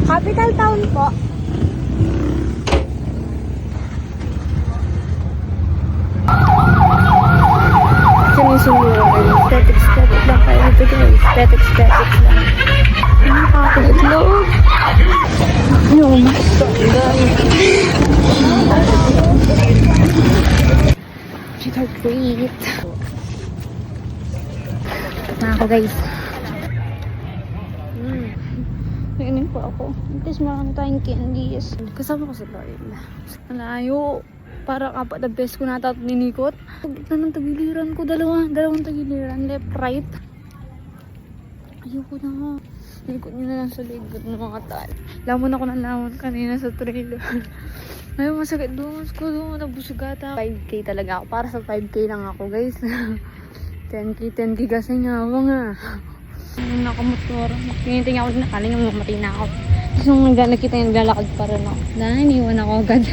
Capital Town po. Sinusunod kayo. Static lang kayo dito guys. Static lang. Nakakagutlog. Yung mas Check out great. Na ako guys. Nainin po ako. At least marami tayong candies. Kasama ko si Lord. Malayo. Para kapag the best ko nata at ninikot. Pagkita ng tagiliran ko. Dalawang tagiliran. Left, right. Ayoko na nga. Likot nyo na lang sa likod ng mga tal. Lamon ako ng lamon kanina sa trailer. Ngayon masakit doon ko doon. Nabusugata. 5K talaga ako. Para sa 5K lang ako guys. 10K kasi nga. Nga. Nakamotor. Tinitingin ako. Nakaling yung mamatay na ako. Tapos nung nakita yung naglalakad pa rin ako. Dahil iniwan ako agad.